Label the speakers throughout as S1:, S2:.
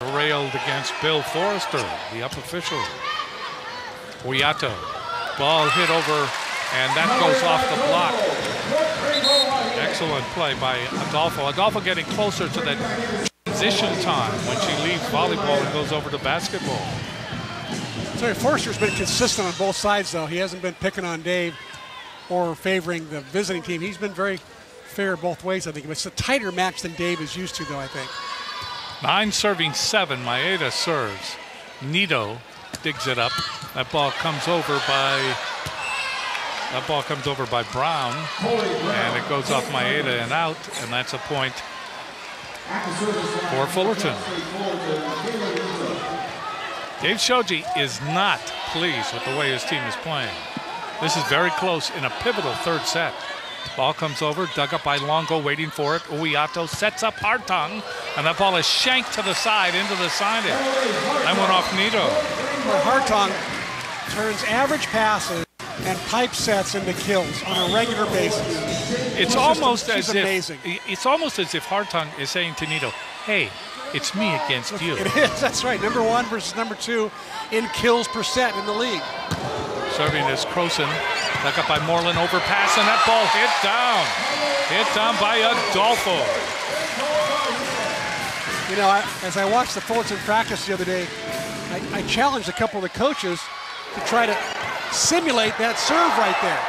S1: railed against Bill Forrester, the up official. Oyato, ball hit over, and that goes off the block. Excellent play by Adolfo. Adolfo getting closer to that transition time when she leaves volleyball and goes over to basketball.
S2: So Forrester's been consistent on both sides, though. He hasn't been picking on Dave or favoring the visiting team. He's been very fair both ways, I think. But it's a tighter match than Dave is used to, though, I think.
S1: 9 serving 7. Maeda serves. Nito digs it up. That ball comes over by Brown, and it goes off Maeda and out, and that's a point for Fullerton. Dave Shoji is not pleased with the way his team is playing. This is very close in a pivotal third set. Ball comes over, dug up by Longo, waiting for it. Uyato sets up Hartung, and that ball is shanked to the side into the signage. That went off Nito.
S2: Well, Hartung turns average passes and pipe sets into kills on a regular basis.
S1: It's almost as if Hartung is saying to Nito, "Hey, it's me against you."
S2: It is. That's right. Number 1 versus number 2 in kills per set in the league.
S1: Serving is Croson. Dug up by Moreland, overpass, and that ball hit down. Hit down by Adolfo.
S2: You know, as I watched the Fullerton practice the other day, I challenged a couple of the coaches to try to simulate that serve right there.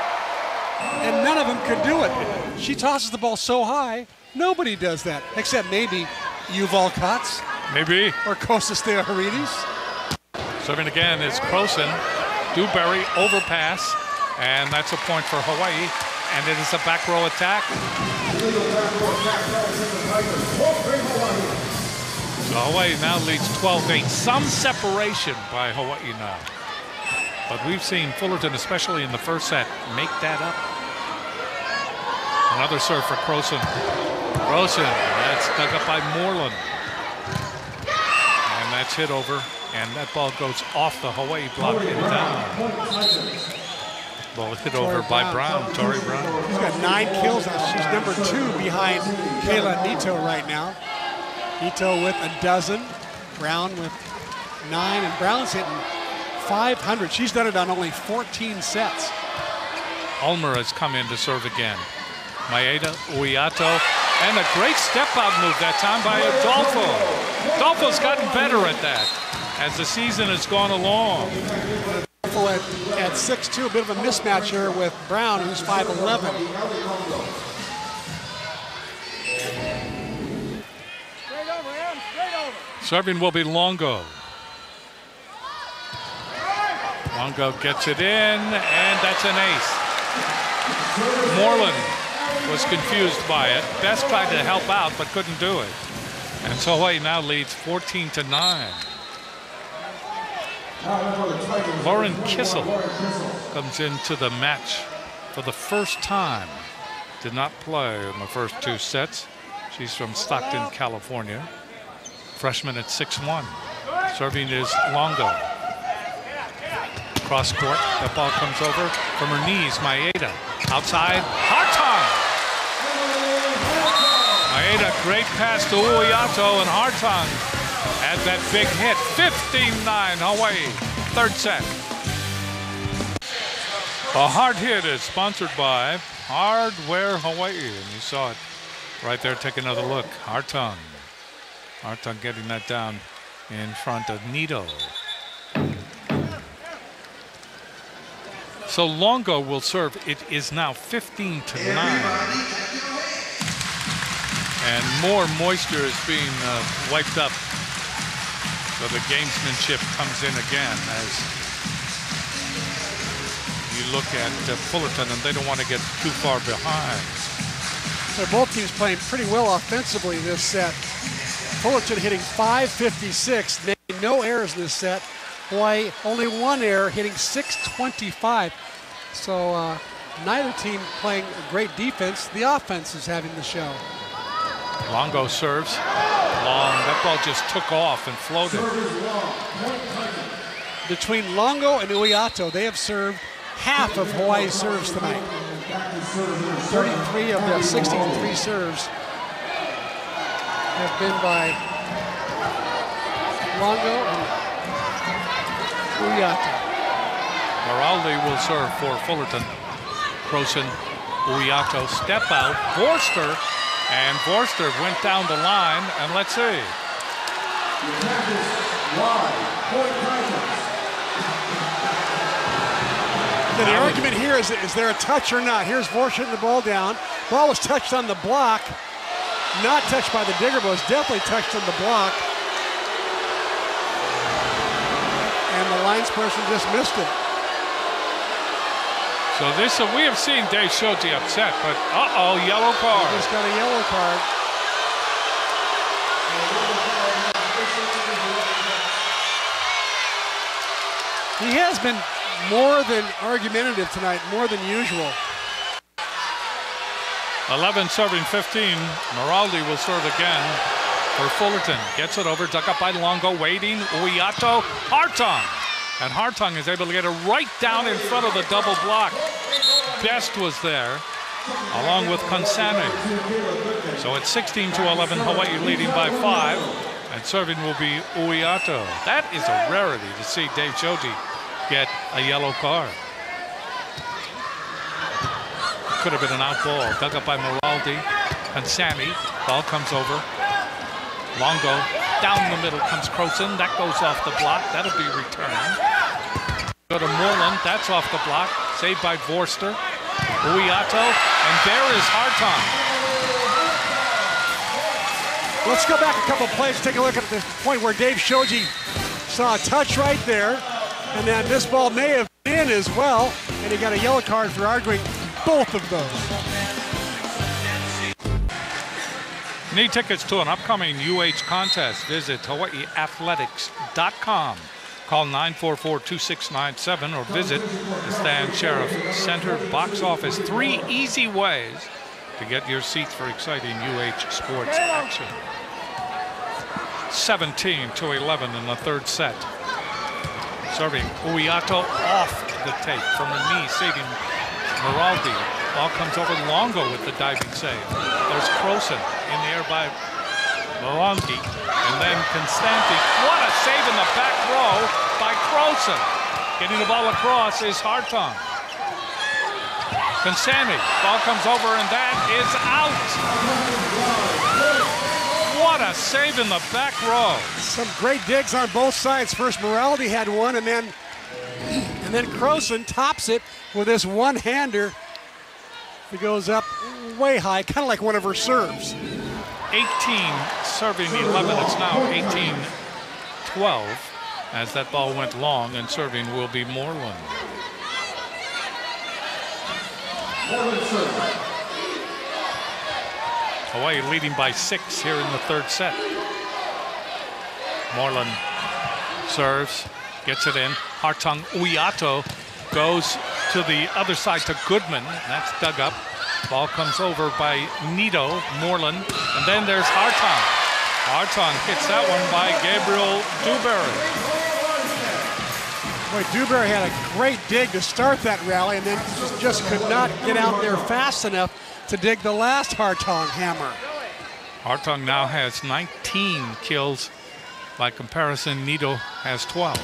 S2: And none of them could do it. She tosses the ball so high, nobody does that, except maybe Yuval Katz.
S1: Maybe.
S2: Or Kostas Theoharidis.
S1: Serving again is Croson. Dewberry overpass, and that's a point for Hawaii, and it is a back row attack. So Hawaii now leads 12-8. Some separation by Hawaii now. But we've seen Fullerton, especially in the first set, make that up. Another serve for Croson. Croson, that's dug up by Moreland. And that's hit over, and that ball goes off the Hawaii block and down. Ball hit over by Brown, Tori Brown.
S2: She's got 9 kills now. She's number 2 behind Kayla Nito right now. Nito with a dozen, Brown with 9, and Brown's hitting 500. She's done it on only 14 sets.
S1: Ulmer has come in to serve again. Maeda, Uyato, and a great step-out move that time by Adolfo. Adolfo's gotten better at that as the season has gone along.
S2: Adolfo at 6'2", a bit of a mismatch here with Brown, who's 5'11".
S1: Serving will be Longo. Longo gets it in, and that's an ace. Moreland was confused by it. Best tried to help out, but couldn't do it. And so Hawaii now leads 14-9. Lauren Kissel comes into the match for the first time. Did not play in the first 2 sets. She's from Stockton, California. Freshman at 6'1". Serving is Longo. Cross court, that ball comes over from her knees. Maeda outside, Hartung. Maeda, great pass to Uyato, and Hartung had that big hit. 15-9 Hawaii, third set. A hard hit is sponsored by Hardware Hawaii, and you saw it right there. Take another look. Hartung getting that down in front of Nito. So Longo will serve. It is now 15-9. And more moisture is being wiped up. So the gamesmanship comes in again as you look at Fullerton, and they don't want to get too far behind.
S2: So both teams playing pretty well offensively this set. Fullerton hitting .556, making no errors in this set. Hawaii only 1 error, hitting .625. So neither team playing great defense. The offense is having the show.
S1: Longo serves long. That ball just took off and floated.
S2: Between Longo and Uyato, they have served half of Hawaii's serves tonight. 33 of the 63 serves have been by Longo and Uyato.
S1: Moraldi will serve for Fullerton. Croson, Uyato, step out, Forster, and Forster went down the line, and let's see.
S2: The argument here is there a touch or not? Here's Forster hitting the ball down. Ball was touched on the block. Not touched by the digger, but was definitely touched on the block. And the linesperson just missed it.
S1: So this, we have seen Dave Shoji upset, but yellow card.
S2: He just got a yellow card. He has been more than argumentative tonight, more than usual.
S1: 11 serving 15. Moraldi will serve again for Fullerton. Gets it over, dug up by Longo, waiting. Uyato, Hartung. And Hartung is able to get it right down in front of the double block. Best was there, along with Consane. So it's 16-11, Hawaii leading by 5. And serving will be Uyato. That is a rarity to see Dave Shoji get a yellow card. Could have been an out ball. Dug up by Moraldi. Consani. Ball comes over. Longo. Down the middle comes Croson. That goes off the block. That'll be returned. Go to Moreland. That's off the block. Saved by Forster. Uyato. And there is Hartung.
S2: Let's go back a couple plays. Take a look at the point where Dave Shoji saw a touch right there. And then this ball may have been in as well. And he got a yellow card for arguing both of those.
S1: Need tickets to an upcoming UH contest? Visit HawaiiAthletics.com. Call 944-2697 or visit the Stan Sheriff Center box office. 3 easy ways to get your seats for exciting UH sports action. 17-11 in the third set. Serving Uyato off the tape from the knee, saving Moraldi. Ball comes over Longo with the diving save. There's Croson in the air by Moraldi. And then Constanti. What a save in the back row by Croson. Getting the ball across is Hartung. Constanti. Ball comes over and that is out. What a save in the back row.
S2: Some great digs on both sides. First Moraldi had one, and then Croson tops it with this one-hander. It goes up way high, kind of like one of her serves.
S1: 18 serving 11. It's now 18-12 as that ball went long, and serving will be Moreland. Hawaii leading by 6 here in the third set. Moreland serves, gets it in. Hartung. Uyato goes to the other side to Goodman. That's dug up. Ball comes over by Nito, Moreland, and then there's Hartung. Hartung hits that one by Gabriel Dewberry.
S2: Boy, Dewberry had a great dig to start that rally, and then just could not get out there fast enough to dig the last Hartung hammer.
S1: Hartung now has 19 kills. By comparison, Nito has 12.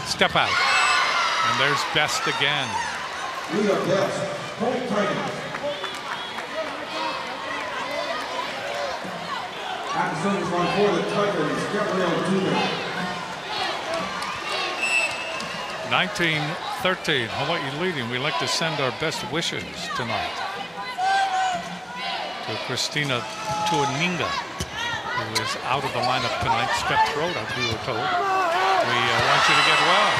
S1: Step out. And there's Best again.
S3: We are Best. Point title. At the service line for the Tigers, Gabriel Dewberry.
S1: 19-13, Hawaii leading. We'd like to send our best wishes tonight to Christina Tuaninga, who is out of the lineup tonight. Strep throat, we were told. We want you to get well.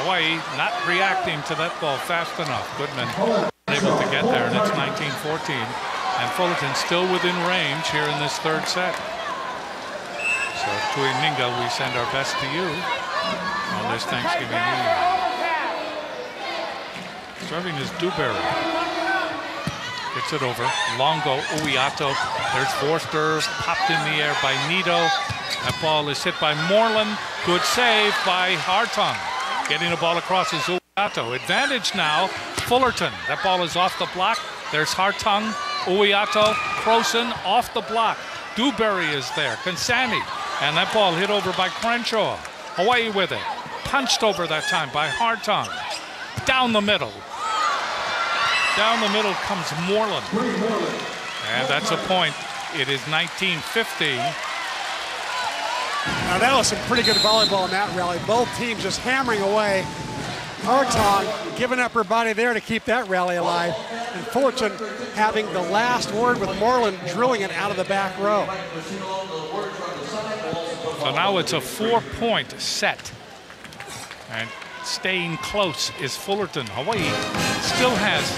S1: Hawaii not reacting to that ball fast enough. Goodman able to get there, and it's 19-14. And Fullerton still within range here in this third set. So Tuaninga, we send our best to you on this Thanksgiving Eve. Serving is Dewberry. Gets it over. Longo, Uyato. There's Forster, popped in the air by Nito. That ball is hit by Moreland. Good save by Hartung. Getting the ball across is Uyato. Advantage now, Fullerton. That ball is off the block. There's Hartung, Uyato, Croson off the block. Dewberry is there. Consani. And that ball hit over by Crenshaw. Hawaii with it. Punched over that time by Hartung. Down the middle. Down the middle comes Moreland. And that's a point. It is 19-15.
S2: Now that was some pretty good volleyball in that rally. Both teams just hammering away. Hartung giving up her body there to keep that rally alive. And Fullerton having the last word with Moreland drilling it out of the back row.
S1: So now it's a 4-point set. And staying close is Fullerton. Hawaii still has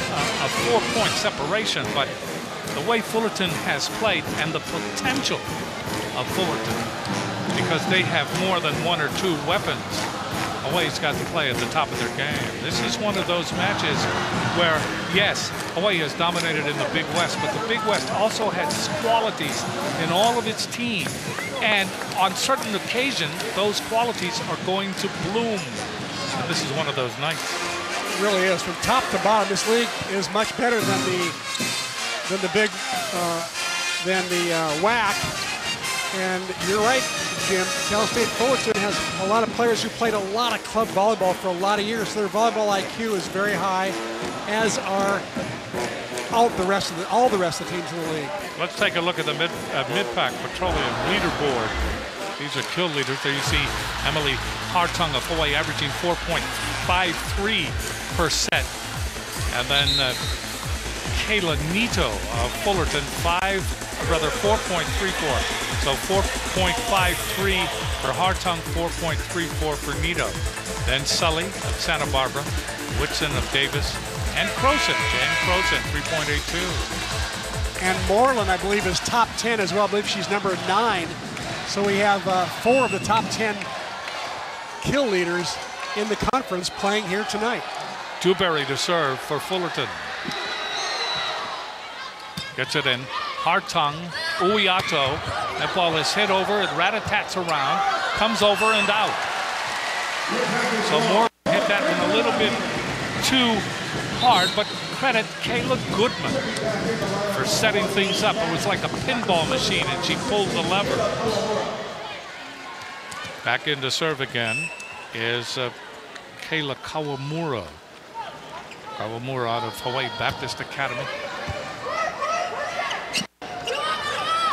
S1: a 4-point separation, but the way Fullerton has played and the potential of Fullerton, because they have more than one or two weapons, Hawaii's got to play at the top of their game. This is one of those matches where, yes, Hawaii has dominated in the Big West, but the Big West also has qualities in all of its team. And on certain occasions, those qualities are going to bloom. And this is one of those nights.
S2: It really is. From top to bottom, this league is much better than the WAC. And you're right, Jim. Cal State Fullerton has a lot of players who played a lot of club volleyball for a lot of years. So their volleyball IQ is very high, as are all the rest of the teams in the league.
S1: Let's take a look at the mid-pack petroleum leaderboard. These are kill leaders. There you see Emily Hartung of Hawaii averaging 4.53 per set, and then Kayla Nito of Fullerton 4.34. So 4.53 for Hartung, 4.34 for Nito. Then Sully of Santa Barbara, Whitson of Davis, and Croson, Jan Croson, 3.82.
S2: And Moreland, I believe, is top 10 as well. I believe she's number 9. So we have 4 of the top 10 kill leaders in the conference playing here tonight.
S1: Dewberry to serve for Fullerton. Gets it in. Hartung, Uiato. That ball is hit over. It rat-a-tats around. Comes over and out. So Moore hit that one a little bit too hard, but credit Kayla Goodman for setting things up. It was like a pinball machine, and she pulled the lever. Back in to serve again is Kayla Kawamura. Kawamura out of Hawaii Baptist Academy.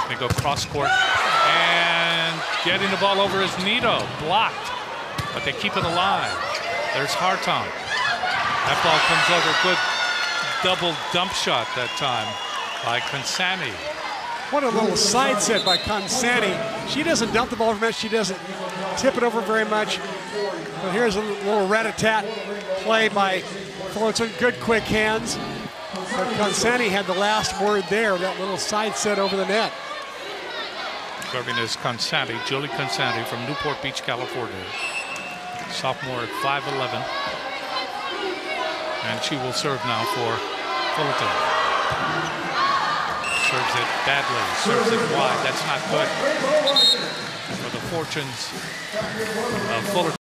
S1: They go cross court, and getting the ball over is Nito. Blocked, but they keep it alive. There's Hartung. That ball comes over. Good double dump shot that time by Consani.
S2: What a little side set by Consani. She doesn't dump the ball very much. She doesn't tip it over very much. But here's a little rat-a-tat play by Fullerton. Good quick hands. But Consani had the last word there, that little side set over the net.
S1: Serving is Consani, Julie Consani from Newport Beach, California. Sophomore at 5'11". And she will serve now for Fullerton. Serves it badly, serves it wide. That's not good for the fortunes of Fullerton.